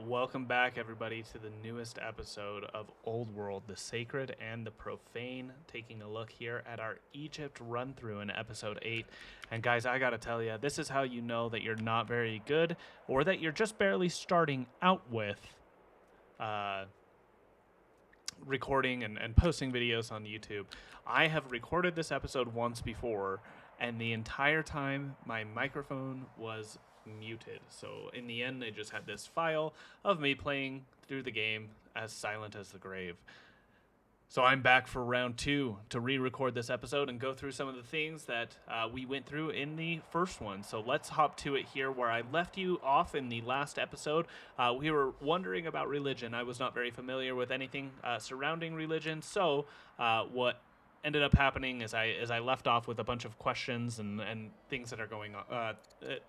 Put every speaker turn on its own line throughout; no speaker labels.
Welcome back, everybody, to the newest episode of Old World, the Sacred and the Profane. Taking a look here at our Egypt run through in episode 8. And guys, I gotta tell you, this is how you know that you're not very good or that you're just barely starting out with recording and posting videos on YouTube. I have recorded this episode once before, and the entire time my microphone was muted. So in the end, I just had this file of me playing through the game as silent as the grave. So I'm back for round 2 to re-record this episode and go through some of the things that we went through in the first one. So let's hop to it here where I left you off in the last episode. We were wondering about religion. I was not very familiar with anything surrounding religion. So what ended up happening is I left off with a bunch of questions and things that are going on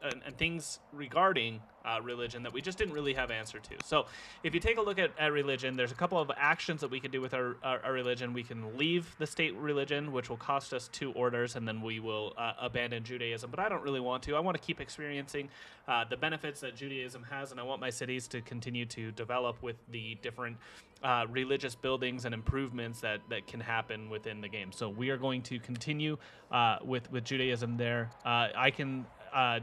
and things regarding religion that we just didn't really have answer to. So if you take a look at religion, there's a couple of actions that we can do with our religion. We can leave the state religion, which will cost us 2 orders, and then we will abandon Judaism. But I don't really want to. I want to keep experiencing the benefits that Judaism has, and I want my cities to continue to develop with the different religious buildings and improvements that can happen within the game. So we are going to continue with Judaism there. I can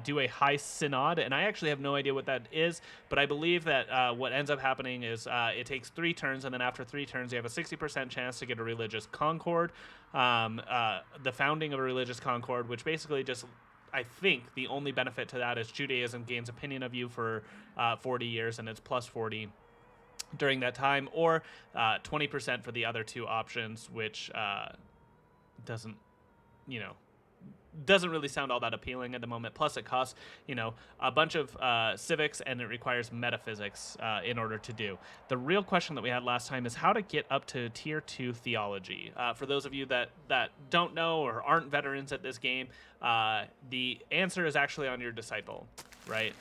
do a high synod, and I actually have no idea what that is, but I believe that what ends up happening is it takes 3 turns, and then after 3 turns you have a 60% chance to get a religious concord, the founding of a religious concord, which basically just, I think the only benefit to that is Judaism gains opinion of you for 40 years, and it's plus 40 during that time, or 20% for the other 2 options, which doesn't really sound all that appealing at the moment. Plus it costs, a bunch of civics, and it requires metaphysics in order to do. The real question that we had last time is how to get up to tier 2 theology. For those of you that don't know or aren't veterans at this game, the answer is actually on your disciple. Right.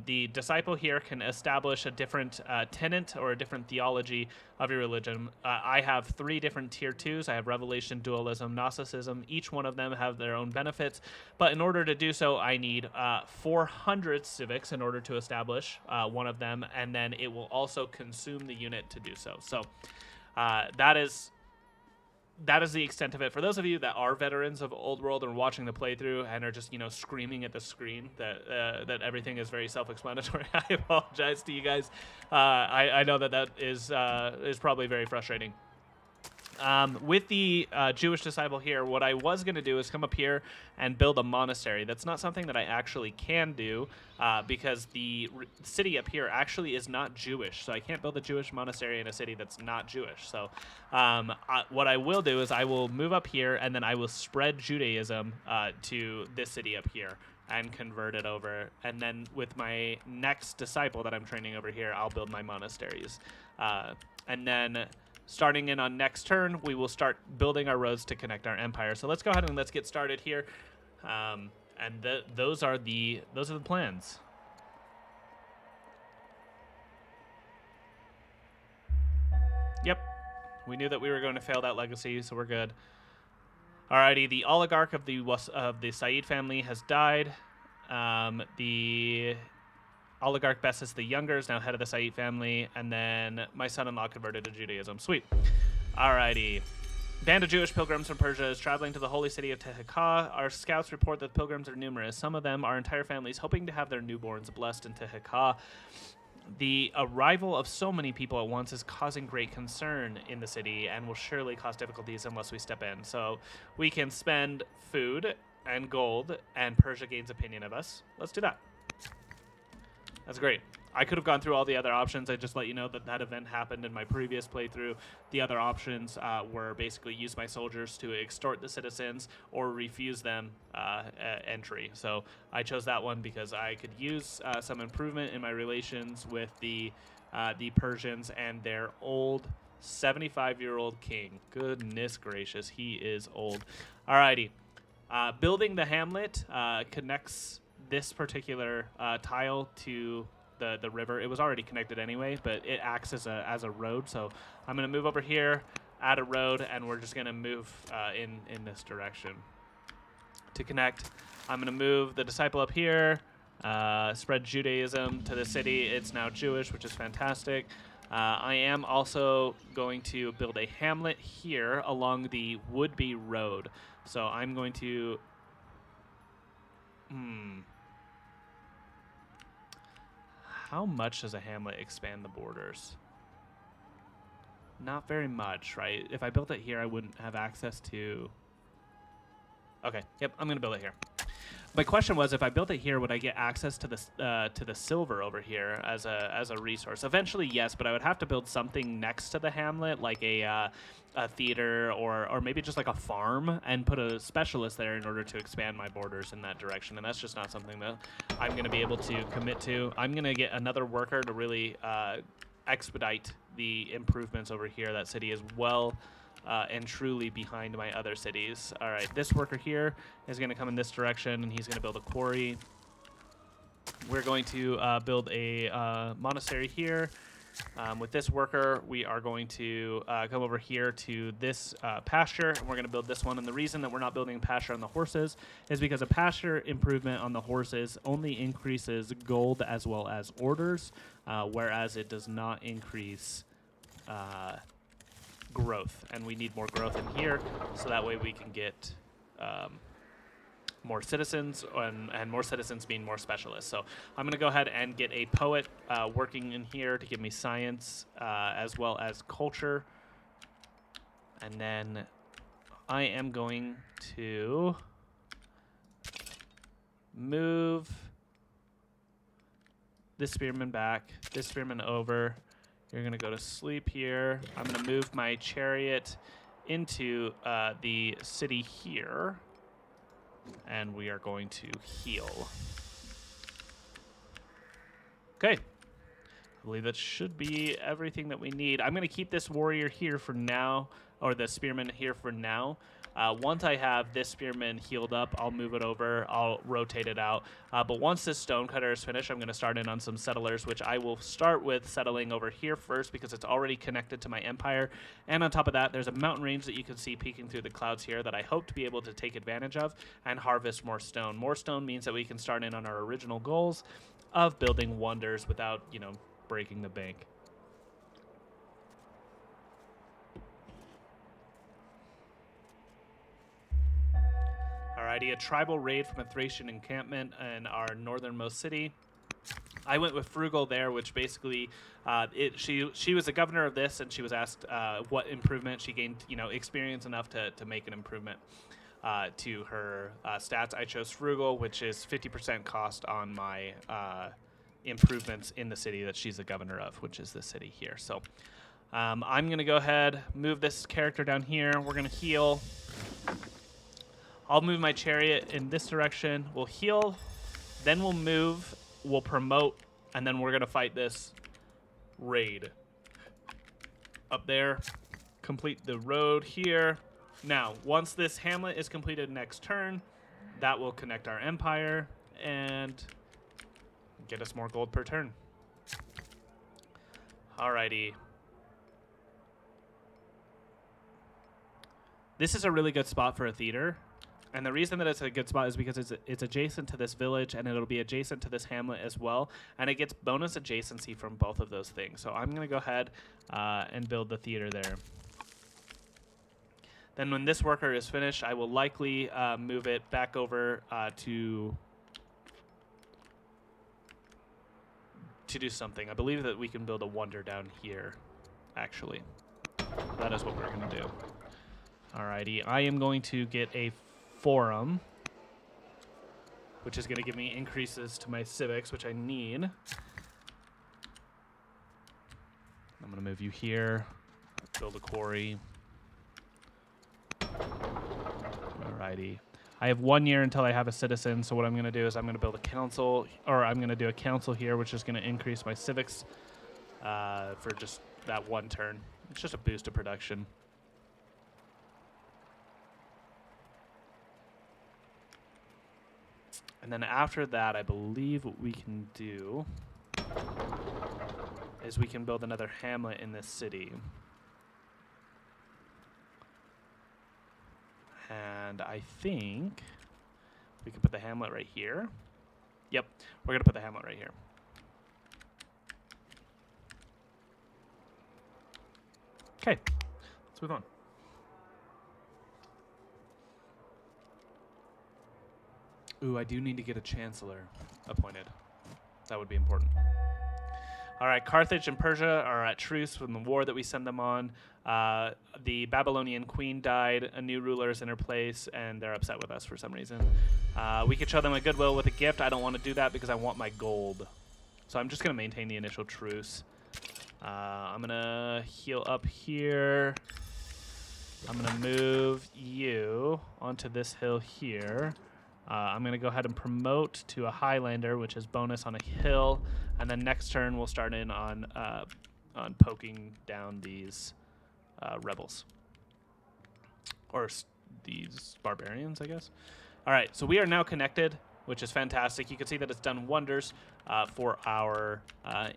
The disciple here can establish a different tenet or a different theology of your religion. I have 3 different tier 2s. I have revelation, dualism, Gnosticism. Each one of them have their own benefits. But in order to do so, I need 400 civics in order to establish one of them. And then it will also consume the unit to do so. So that is the extent of it. For those of you that are veterans of Old World and watching the playthrough and are just, screaming at the screen that everything is very self-explanatory, I apologize to you guys. I know that is probably very frustrating. With the Jewish disciple here, what I was going to do is come up here and build a monastery. That's not something that I actually can do because the city up here actually is not Jewish. So I can't build a Jewish monastery in a city that's not Jewish. So what I will do is I will move up here, and then I will spread Judaism to this city up here and convert it over. And then with my next disciple that I'm training over here, I'll build my monasteries. And then starting in on next turn, we will start building our roads to connect our empire. So let's go ahead and let's get started here. And those are the plans. Yep, we knew that we were going to fail that legacy, so we're good. Alrighty, the oligarch of the Said family has died. The oligarch Bessus the Younger is now head of the Said family, and then my son-in-law converted to Judaism. Sweet. Alrighty. Band of Jewish pilgrims from Persia is traveling to the holy city of Tehekah. Our scouts report that pilgrims are numerous. Some of them are entire families hoping to have their newborns blessed in Tehekah. The arrival of so many people at once is causing great concern in the city and will surely cause difficulties unless we step in. So we can spend food and gold, and Persia gains opinion of us. Let's do that. That's great. I could have gone through all the other options. I just let you know that event happened in my previous playthrough. The other options were basically use my soldiers to extort the citizens or refuse them entry. So I chose that one because I could use some improvement in my relations with the Persians and their old 75-year-old king. Goodness gracious, he is old. Alrighty. Building the hamlet connects this particular tile to the river. It was already connected anyway, but it acts as a road. So I'm going to move over here, add a road, and we're just going to move in this direction to connect. I'm going to move the disciple up here, Spread Judaism to the city. It's now Jewish, which is fantastic. I am also going to build a hamlet here along the would-be road. So I'm going to... How much does a hamlet expand the borders? Not very much, right? If I built it here, I wouldn't have access to... Okay, yep, I'm going to build it here. My question was, if I built it here, would I get access to the silver over here as a resource? Eventually, yes, but I would have to build something next to the hamlet, like a theater or maybe just like a farm, and put a specialist there in order to expand my borders in that direction. And that's just not something that I'm going to be able to commit to. I'm going to get another worker to really expedite the improvements over here. That city is well and truly behind my other cities. All right, this worker here is going to come in this direction, and he's going to build a quarry. We're going to build a monastery here. With this worker, we are going to come over here to this pasture, and we're going to build this one. And the reason that we're not building pasture on the horses is because a pasture improvement on the horses only increases gold as well as orders, whereas it does not increase growth, and we need more growth in here, so that way we can get more citizens, and more citizens mean more specialists. So I'm going to go ahead and get a poet working in here to give me science as well as culture, and then I am going to move this spearman back, this spearman over. You're going to go to sleep here. I'm going to move my chariot into the city here, and we are going to heal. Okay. I believe that should be everything that we need. I'm going to keep this warrior here for now, or the spearman here for now. Once I have this spearman healed up, I'll move it over. I'll rotate it out. But once this stonecutter is finished, I'm going to start in on some settlers, which I will start with settling over here first because it's already connected to my empire. And on top of that, there's a mountain range that you can see peeking through the clouds here that I hope to be able to take advantage of and harvest more stone. More stone means that we can start in on our original goals of building wonders without, breaking the bank. Alrighty, a tribal raid from a Thracian encampment in our northernmost city. I went with Frugal there, which basically, she was the governor of this, and she was asked what improvement she gained, experience enough to make an improvement to her stats. I chose Frugal, which is 50% cost on my improvements in the city that she's the governor of, which is the city here. So I'm going to go ahead, move this character down here. We're going to heal. I'll move my chariot in this direction. We'll heal, then we'll move, we'll promote, and then we're going to fight this raid. Up there, complete the road here. Now, once this hamlet is completed next turn, that will connect our empire and get us more gold per turn. Alrighty. This is a really good spot for a theater. And the reason that it's a good spot is because it's adjacent to this village, and it'll be adjacent to this hamlet as well. And it gets bonus adjacency from both of those things. So I'm going to go ahead and build the theater there. Then when this worker is finished, I will likely move it back over to do something. I believe that we can build a wonder down here, actually. That is what we're going to do. Alrighty, I am going to get a forum, which is going to give me increases to my civics, which I need. I'm going to move you here, build a quarry. Alrighty. I have 1 year until I have a citizen, so what I'm going to do is I'm going to build a council, or I'm going to do a council here, which is going to increase my civics for just that one turn. It's just a boost of production. And then after that, I believe what we can do is we can build another hamlet in this city. And I think we can put the hamlet right here. Yep, we're going to put the hamlet right here. Okay, let's move on. Ooh, I do need to get a chancellor appointed. That would be important. All right, Carthage and Persia are at truce from the war that we send them on. The Babylonian queen died, a new ruler is in her place, and they're upset with us for some reason. We could show them a goodwill with a gift. I don't want to do that because I want my gold. So I'm just going to maintain the initial truce. I'm going to heal up here. I'm going to move you onto this hill here. I'm going to go ahead and promote to a Highlander, which is bonus on a hill. And then next turn, we'll start in on poking down these rebels. Or these barbarians, I guess. All right, so we are now connected, which is fantastic. You can see that it's done wonders for our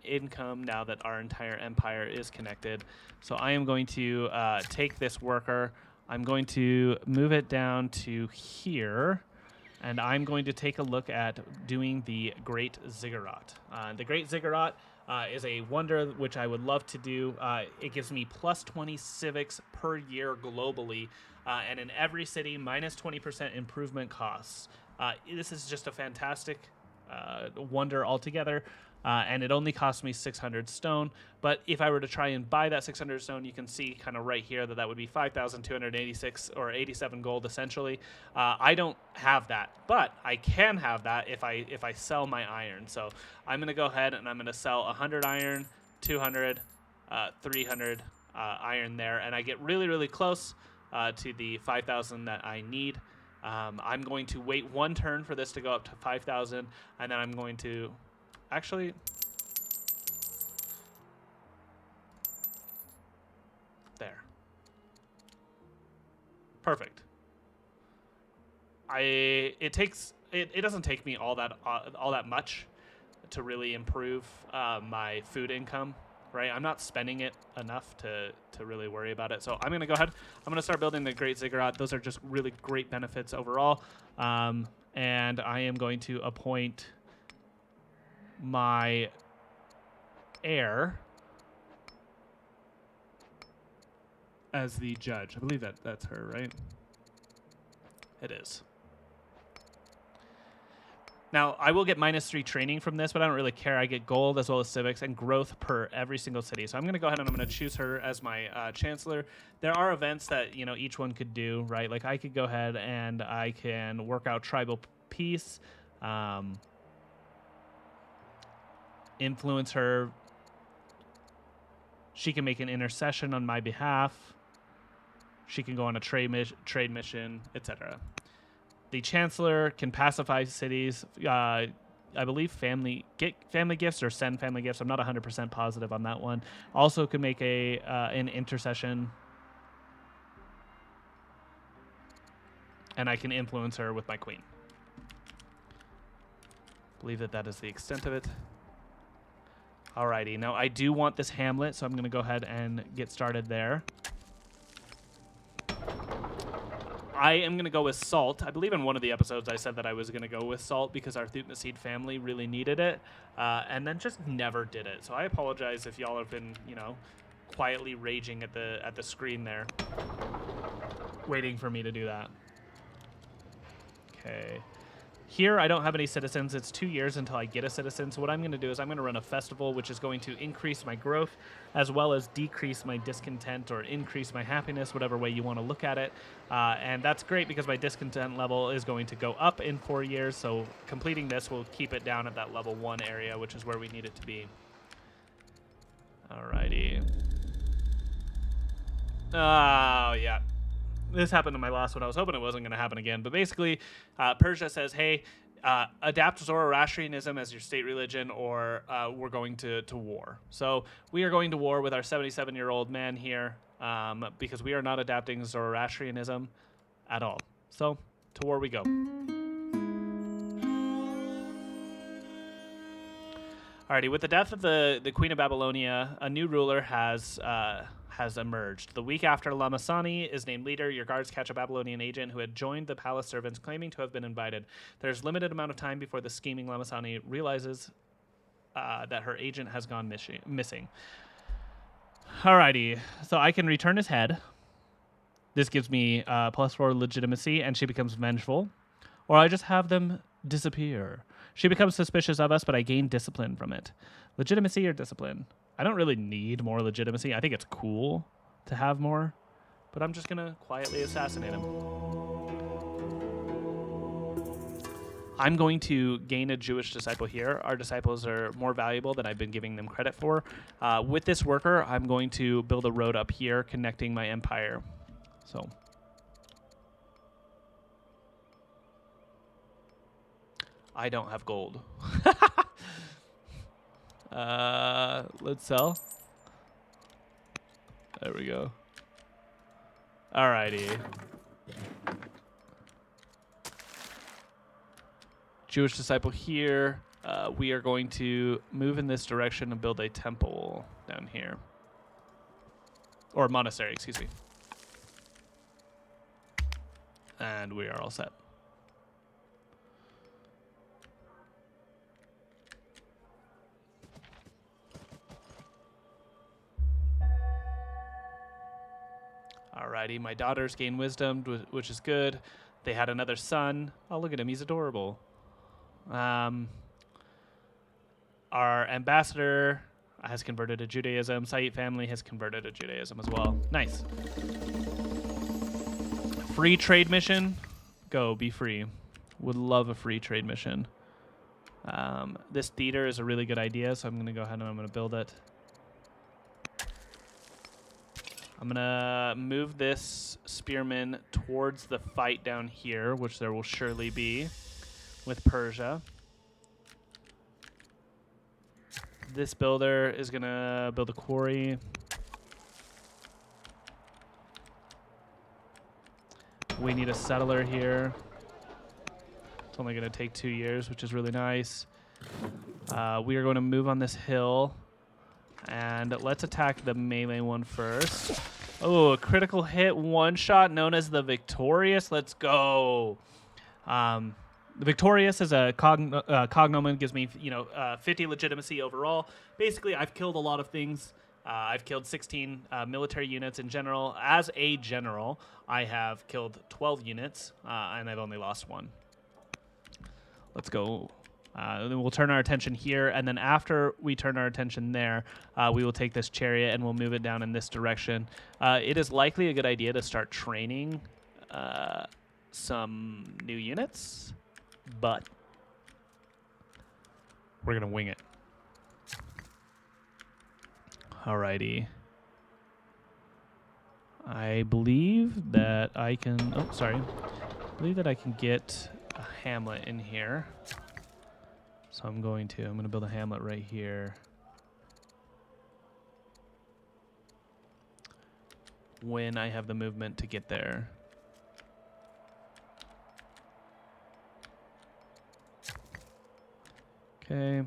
income now that our entire empire is connected. So I am going to take this worker. I'm going to move it down to here. And I'm going to take a look at doing the Great Ziggurat. The Great Ziggurat is a wonder which I would love to do. It gives me plus 20 civics per year globally, and in every city, minus 20% improvement costs. This is just a fantastic wonder altogether, and it only cost me 600 stone. But if I were to try and buy that 600 stone, you can see kind of right here that would be 5,286 or 87 gold essentially. I don't have that, but I can have that if I sell my iron. So I'm going to go ahead and I'm going to sell 100 iron, 200, 300 iron there, and I get really, really close to the 5,000 that I need. I'm going to wait one turn for this to go up to 5,000, and then I'm going to actually there. Perfect. It doesn't take me all that much to really improve my food income, right? I'm not spending it enough to really worry about it. So I'm going to go ahead. I'm going to start building the Great Ziggurat. Those are just really great benefits overall. And I am going to appoint my heir as the judge. I believe that's her, right? It is. Now, I will get -3 training from this, but I don't really care. I get gold as well as civics and growth per every single city. So I'm going to go ahead and I'm going to choose her as my chancellor. There are events that, each one could do, right? Like I could go ahead and I can work out tribal peace, influence her. She can make an intercession on my behalf. She can go on a trade mission, etc. The chancellor can pacify cities. I believe family gifts or send family gifts. I'm not 100% positive on that one. Also can make an intercession. And I can influence her with my queen. Believe that is the extent of it. Alrighty, now I do want this hamlet, so I'm going to go ahead and get started there. I am going to go with salt. I believe in one of the episodes I said that I was going to go with salt because our Thutmose family really needed it, and then just never did it. So I apologize if y'all have been, quietly raging at the screen there, waiting for me to do that. Okay. Here, I don't have any citizens. It's 2 years until I get a citizen. So what I'm going to do is I'm going to run a festival, which is going to increase my growth as well as decrease my discontent or increase my happiness, whatever way you want to look at it. And that's great because my discontent level is going to go up in 4 years. So completing this will keep it down at that level 1 area, which is where we need it to be. Alrighty. Oh, yeah. This happened in my last one. I was hoping it wasn't going to happen again. But basically, Persia says, hey, adapt Zoroastrianism as your state religion or we're going to war. So we are going to war with our 77-year-old man here because we are not adapting Zoroastrianism at all. So to war we go. Alrighty, with the death of the Queen of Babylonia, a new ruler has has emerged. The week after Lamasani is named leader, your guards catch a Babylonian agent who had joined the palace servants claiming to have been invited. There's limited amount of time before the scheming Lamasani realizes that her agent has gone missing. Alrighty, so I can return his head. This gives me +4 legitimacy, and she becomes vengeful. Or I just have them disappear. She becomes suspicious of us, but I gain discipline from it. Legitimacy or discipline? I don't really need more legitimacy. I think it's cool to have more, but I'm just going to quietly assassinate him. I'm going to gain a Jewish disciple here. Our disciples are more valuable than I've been giving them credit for. With this worker, I'm going to build a road up here connecting my empire. So I don't have gold. Let's sell. There we go. Alrighty. Jewish disciple here. We are going to move in this direction and build a temple down here. Or monastery, excuse me. And we are all set. Alrighty, my daughters gain wisdom, which is good. They had another son. Oh, look at him. He's adorable. Our ambassador has converted to Judaism. Said family has converted to Judaism as well. Nice. Free trade mission. Go, be free. Would love a free trade mission. This theater is a really good idea, so I'm going to go ahead and I'm going to build it. I'm going to move this spearman towards the fight down here, which there will surely be with Persia. This builder is going to build a quarry. We need a settler here. It's only going to take 2 years, which is really nice. We are going to move on this hill. And let's attack the melee one first. Oh, a critical hit one shot known as the Victorious. Let's go. The Victorious is a cognomen, gives me 50 legitimacy overall. Basically, I've killed a lot of things. I've killed 16 military units in general. As a general, I have killed 12 units, and I've only lost 1. Let's go. Then we'll turn our attention here, and then after we turn our attention there, we will take this chariot and we'll move it down in this direction. It is likely a good idea to start training some new units, but we're going to wing it. Alrighty. I believe that I can... Oh, sorry. I believe that I can get a hamlet in here. So I'm going to build a hamlet right here. When I have the movement to get there. Okay.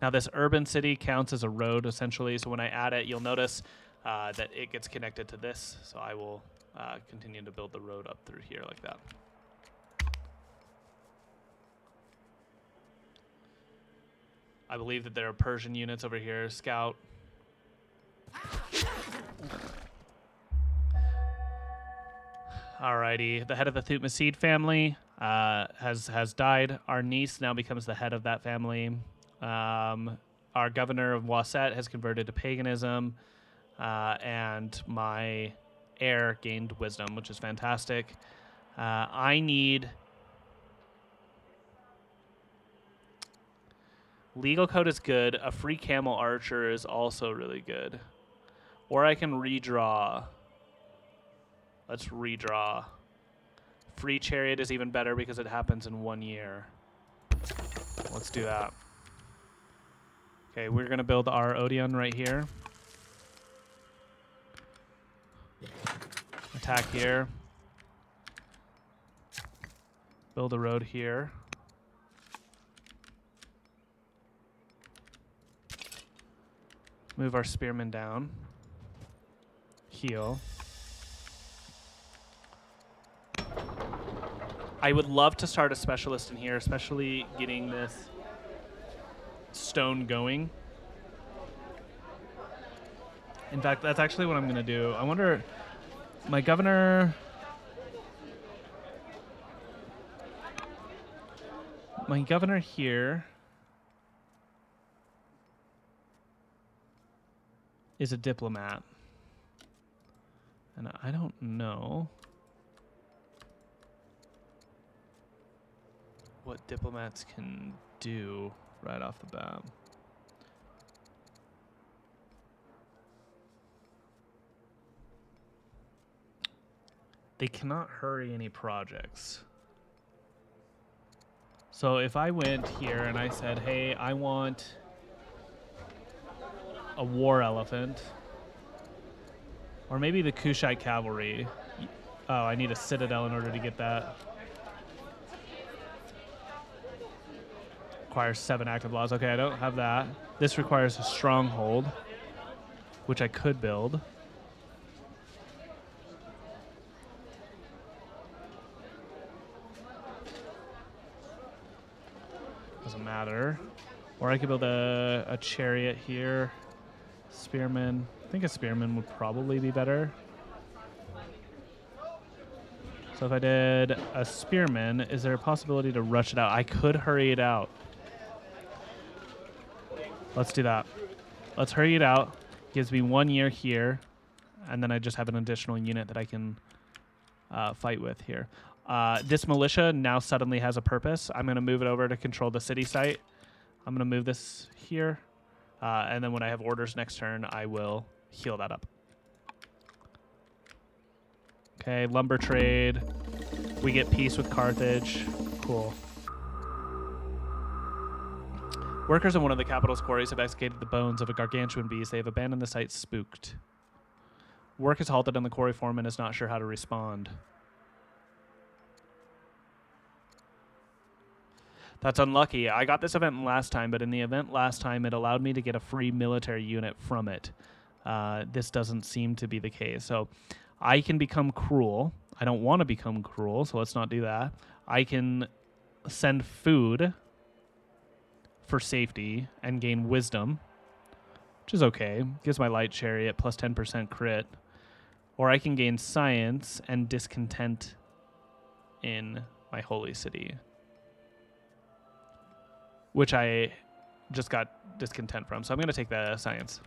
Now this urban city counts as a road essentially. So when I add it, you'll notice that it gets connected to this. So I will continue to build the road up through here like that. I believe that there are Persian units over here. Scout. Alrighty. The head of the Thutmose family has died. Our niece now becomes the head of that family. Our governor of Waset has converted to paganism. And my heir gained wisdom, which is fantastic. I need... Legal code is good. A free camel archer is also really good. Or I can redraw. Let's redraw. Free chariot is even better because it happens in 1 year. Let's do that. Okay, we're going to build our Odeon right here. Attack here. Build a road here. Move our spearmen down. heal. I would love to start a specialist in here, especially getting this stone going. In fact, that's actually what I'm going to do. I wonder, my governor... My governor here is a diplomat. And I don't know what diplomats can do right off the bat. They cannot hurry any projects. So if I went here and I said, hey, I want a war elephant, or maybe the Kushite cavalry. Oh, I need a citadel in order to get that. Requires 7 active laws. Okay, I don't have that. This requires a stronghold, which I could build. Doesn't matter. Or I could build a chariot here. Spearman. I think a spearman would probably be better. So if I did a spearman, is there a possibility to rush it out? I could hurry it out. Let's do that. Let's hurry it out. Gives me 1 year here. And then I just have an additional unit that I can fight with here. This militia now suddenly has a purpose. I'm going to move it over to control the city site. I'm going to move this here. And then when I have orders next turn, I will heal that up. Okay, lumber trade. We get peace with Carthage. Cool. Workers in one of the capital's quarries have excavated the bones of a gargantuan beast. They have abandoned the site spooked. Work is halted and the quarry foreman is not sure how to respond. That's unlucky. I got this event last time, but in the event last time, it allowed me to get a free military unit from it. This doesn't seem to be the case. So I can become cruel. I don't want to become cruel, so let's not do that. I can send food for safety and gain wisdom, which is okay. Gives my light chariot plus 10% crit. Or I can gain science and discontent in my holy city, which I just got discontent from. So I'm going to take the science.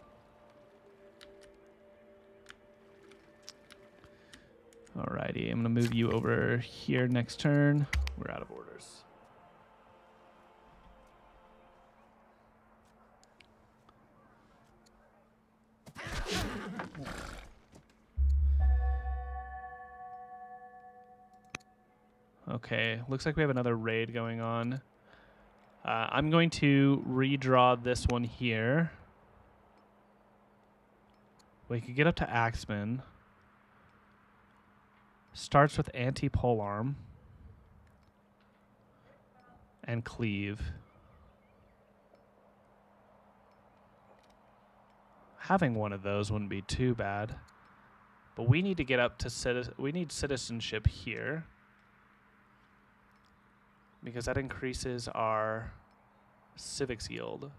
Alrighty, I'm going to move you over here next turn. We're out of orders. Okay, looks like we have another raid going on. I'm going to redraw this one here. We could get up to Axeman. Starts with anti-polearm and cleave. Having one of those wouldn't be too bad, but we need to get up to we need citizenship here because that increases our civics yield.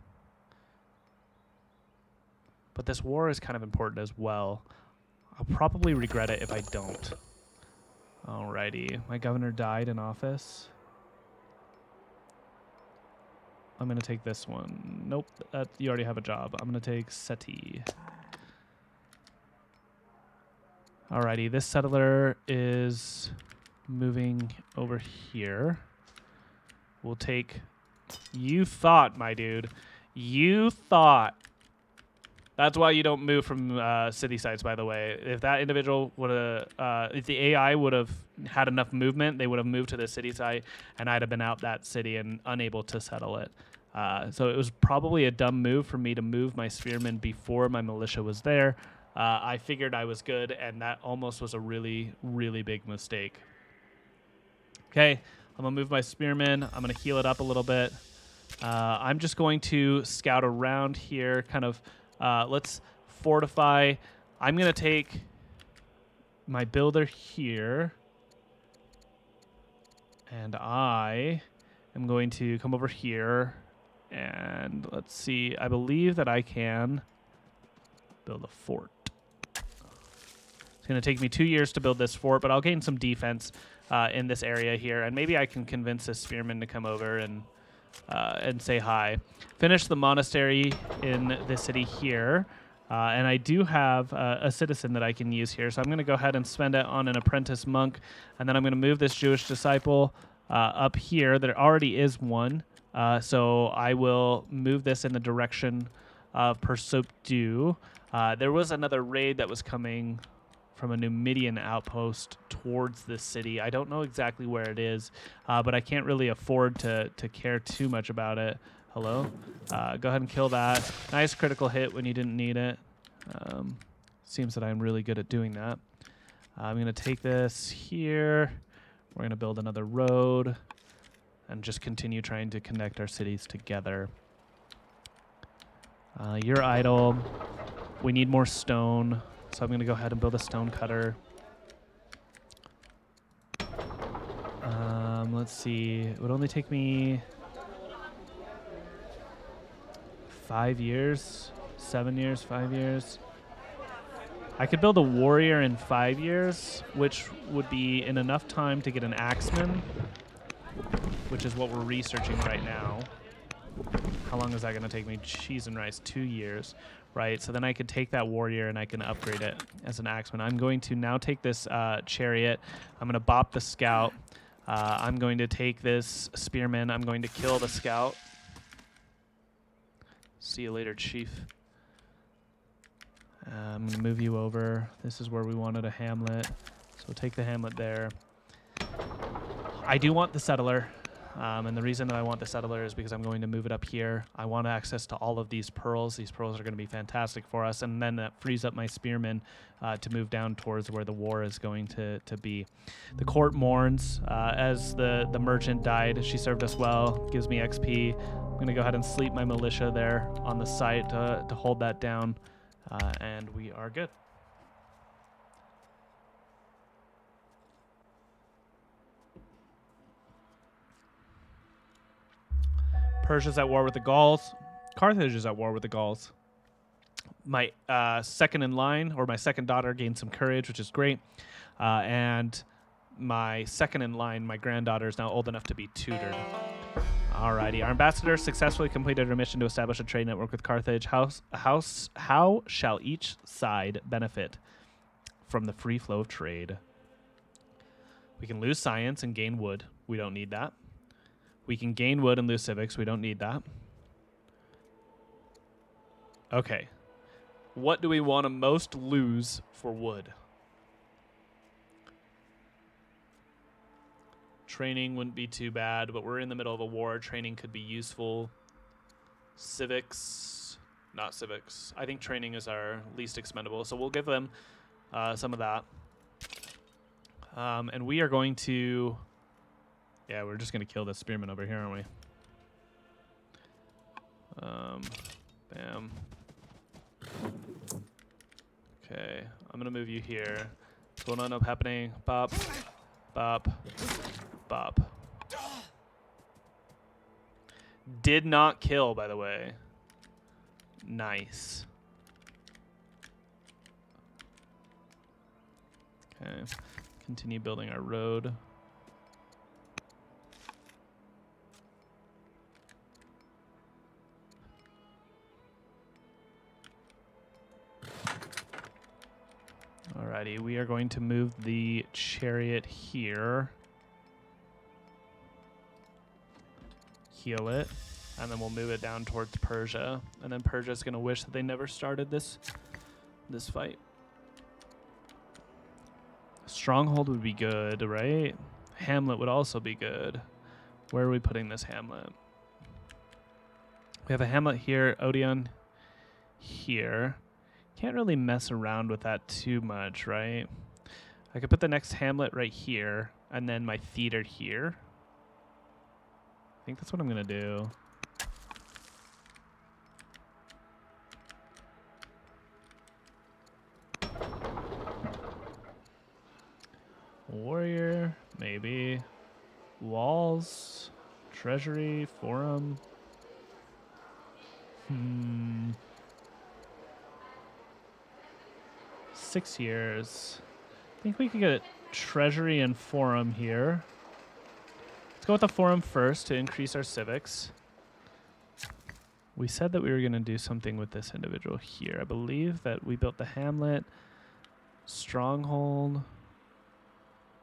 But this war is kind of important as well. I'll probably regret it if I don't. Alrighty, my governor died in office. I'm going to take this one. Nope, you already have a job. I'm going to take Seti. Alrighty, this settler is moving over here. We'll take... You thought, my dude. You thought. That's why you don't move from city sites, by the way. If that individual would have, if the AI would have had enough movement, they would have moved to the city site, and I'd have been out that city and unable to settle it. So it was probably a dumb move for me to move my spearmen before my militia was there. I figured I was good, and that almost was a really, really big mistake. Okay, I'm going to move my spearmen. I'm going to heal it up a little bit. I'm just going to scout around here, kind of... let's fortify. I'm going to take my builder here. And I am going to come over here. And let's see. I believe that I can build a fort. It's going to take me 2 years to build this fort, but I'll gain some defense in this area here. And maybe I can convince this spearman to come over and say hi. Finish the monastery in the city here. And I do have a citizen that I can use here. So I'm going to go ahead and spend it on an apprentice monk. And then I'm going to move this Jewish disciple up here. There already is one. So I will move this in the direction of Persopdu. There was another raid that was coming from a Numidian outpost towards this city. I don't know exactly where it is, but I can't really afford to care too much about it. Hello? Go ahead and kill that. Nice critical hit when you didn't need it. Seems that I'm really good at doing that. I'm going to take this here. We're going to build another road and just continue trying to connect our cities together. You're idle. We need more stone. So I'm going to go ahead and build a stone cutter. Let's see. It would only take me 5 years, 7 years, 5 years. I could build a warrior in 5 years, which would be in enough time to get an axeman, which is what we're researching right now. How long is that going to take me? Cheese and rice, 2 years. Right, so then I could take that warrior and I can upgrade it as an axeman. I'm going to now take this chariot. I'm going to bop the scout. I'm going to take this spearman. I'm going to kill the scout. See you later, chief. I'm going to move you over. This is where we wanted a hamlet. So take the hamlet there. I do want the settler. And the reason that I want the settler is because I'm going to move it up here. I want access to all of these pearls. These pearls are going to be fantastic for us. And then that frees up my spearmen to move down towards where the war is going to be. The court mourns as the merchant died. She served us well, gives me XP. I'm going to go ahead and sleep my militia there on the site to hold that down. And we are good. Persia's at war with the Gauls. Carthage is at war with the Gauls. My second in line, or my second daughter, gained some courage, which is great. And my second in line, my granddaughter, is now old enough to be tutored. Alrighty. Our ambassador successfully completed her mission to establish a trade network with Carthage. How shall each side benefit from the free flow of trade? We can lose science and gain wood. We don't need that. We can gain wood and lose civics. We don't need that. Okay. What do we want to most lose for wood? Training wouldn't be too bad, but we're in the middle of a war. Training could be useful. Civics, not civics. I think training is our least expendable, so we'll give them some of that. And we are going to... Yeah, we're just going to kill this spearman over here, aren't we? Bam. Okay, I'm going to move you here. So what'll end up happening? Bop, bop, bop. Did not kill, by the way. Nice. Okay, continue building our road. Alrighty, we are going to move the chariot here. Heal it. And then we'll move it down towards Persia. And then Persia's going to wish that they never started this fight. Stronghold would be good, right? Hamlet would also be good. Where are we putting this hamlet? We have a hamlet here, Odeon here. Can't really mess around with that too much, right? I could put the next hamlet right here, and then my theater here. I think that's what I'm going to do. Warrior, maybe. Walls, treasury, forum. 6 years. I think we could get treasury and forum here. Let's go with the forum first to increase our civics. We said that we were going to do something with this individual here. I believe that we built the hamlet, stronghold.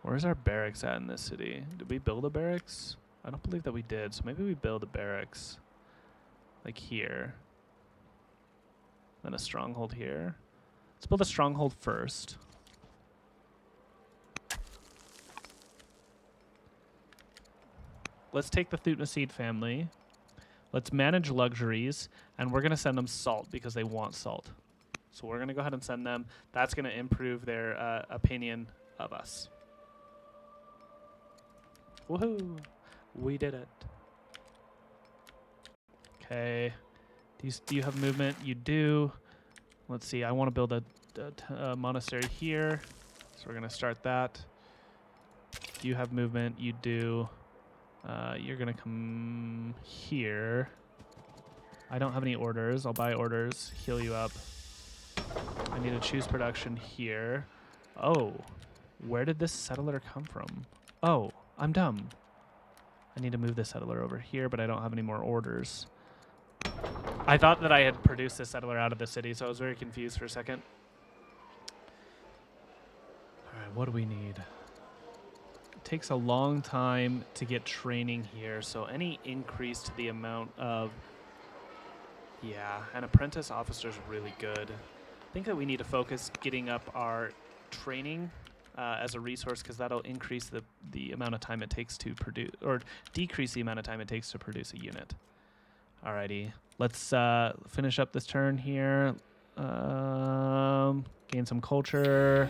Where's our barracks at in this city? Did we build a barracks? I don't believe that we did, so maybe we build a barracks like here. Then a stronghold here. Let's build a stronghold first. Let's take the Thutmose family. Let's manage luxuries, and we're going to send them salt because they want salt. So we're going to go ahead and send them. That's going to improve their opinion of us. Woohoo! We did it. Okay. Do you have movement? You do. Let's see. I want to build a monastery here. So we're going to start that. Do you have movement? You do. You're going to come here. I don't have any orders. I'll buy orders. Heal you up. I need to choose production here. Oh. Where did this settler come from? Oh. I'm dumb. I need to move this settler over here, but I don't have any more orders. I thought that I had produced this settler out of the city, so I was very confused for a second. All right, what do we need? It takes a long time to get training here, so any increase to the amount of... Yeah, an apprentice officer is really good. I think that we need to focus getting up our training as a resource, because that'll increase the amount of time it takes to produce, or decrease the amount of time it takes to produce a unit. Alrighty, let's finish up this turn here. Gain some culture.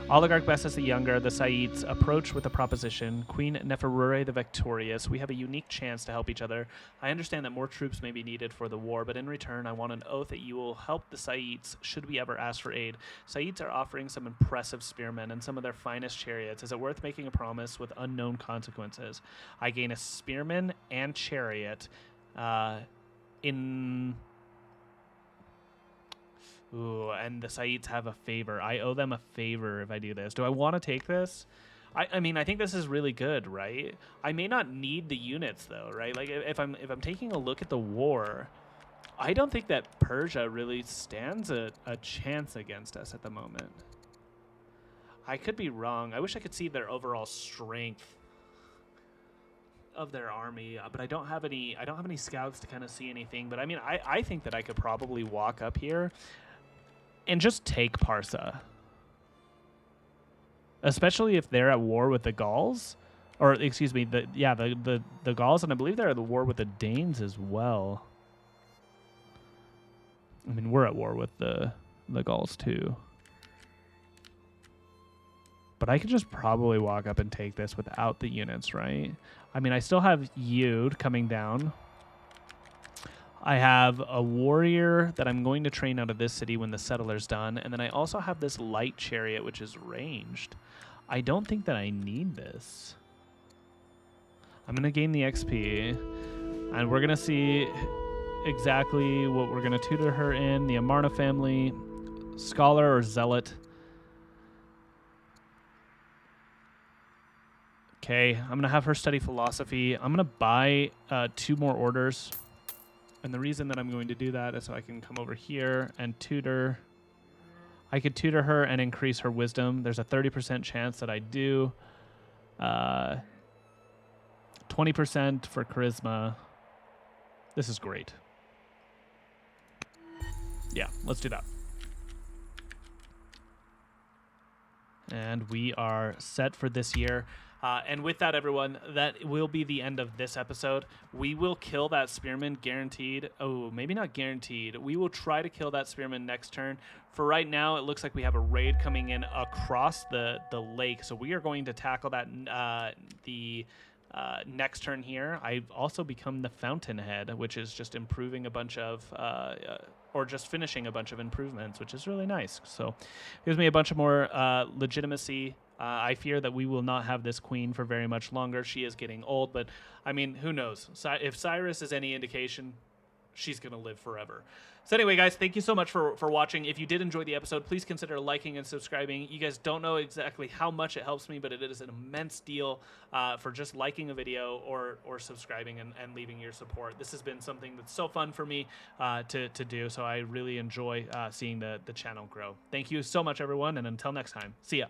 Oligarch Bessus the Younger, the Saids, approach with a proposition. Queen Neferure the Victorious, we have a unique chance to help each other. I understand that more troops may be needed for the war, but in return, I want an oath that you will help the Saids should we ever ask for aid. Saids are offering some impressive spearmen and some of their finest chariots. Is it worth making a promise with unknown consequences? I gain a spearman and chariot Ooh, and the Saids have a favor. I owe them a favor if I do this. Do I want to take this? I mean, I think this is really good, right? I may not need the units, though, right? Like, if I'm taking a look at the war, I don't think that Persia really stands a chance against us at the moment. I could be wrong. I wish I could see their overall strength of their army, but I don't have any scouts to kind of see anything. But I mean, I think that I could probably walk up here and just take Parsa. Especially if they're at war with the Gauls. Or, excuse me, the Gauls, and I believe they're at war with the Danes as well. I mean, we're at war with the Gauls too. But I could just probably walk up and take this without the units, right? I mean, I still have Yud coming down. I have a warrior that I'm going to train out of this city when the settler's done. And then I also have this light chariot, which is ranged. I don't think that I need this. I'm going to gain the XP. And we're going to see exactly what we're going to tutor her in. The Amarna family, scholar or zealot. Okay, I'm going to have her study philosophy. I'm going to buy 2 more orders. And the reason that I'm going to do that is so I can come over here and tutor. I could tutor her and increase her wisdom. There's a 30% chance that I do. 20% for charisma. This is great. Yeah, let's do that. And we are set for this year. And with that, everyone, that will be the end of this episode. We will kill that spearman, guaranteed. Oh, maybe not guaranteed. We will try to kill that spearman next turn. For right now, it looks like we have a raid coming in across the lake. So we are going to tackle that next turn here. I've also become the Fountainhead, which is just improving a bunch of... or just finishing a bunch of improvements, which is really nice. So gives me a bunch of more legitimacy I fear that we will not have this queen for very much longer. She is getting old, but I mean, who knows? If Cyrus is any indication, she's going to live forever. So anyway, guys, thank you so much for watching. If you did enjoy the episode, please consider liking and subscribing. You guys don't know exactly how much it helps me, but it is an immense deal for just liking a video or subscribing and leaving your support. This has been something that's so fun for me to do, so I really enjoy seeing the channel grow. Thank you so much, everyone, and until next time, see ya.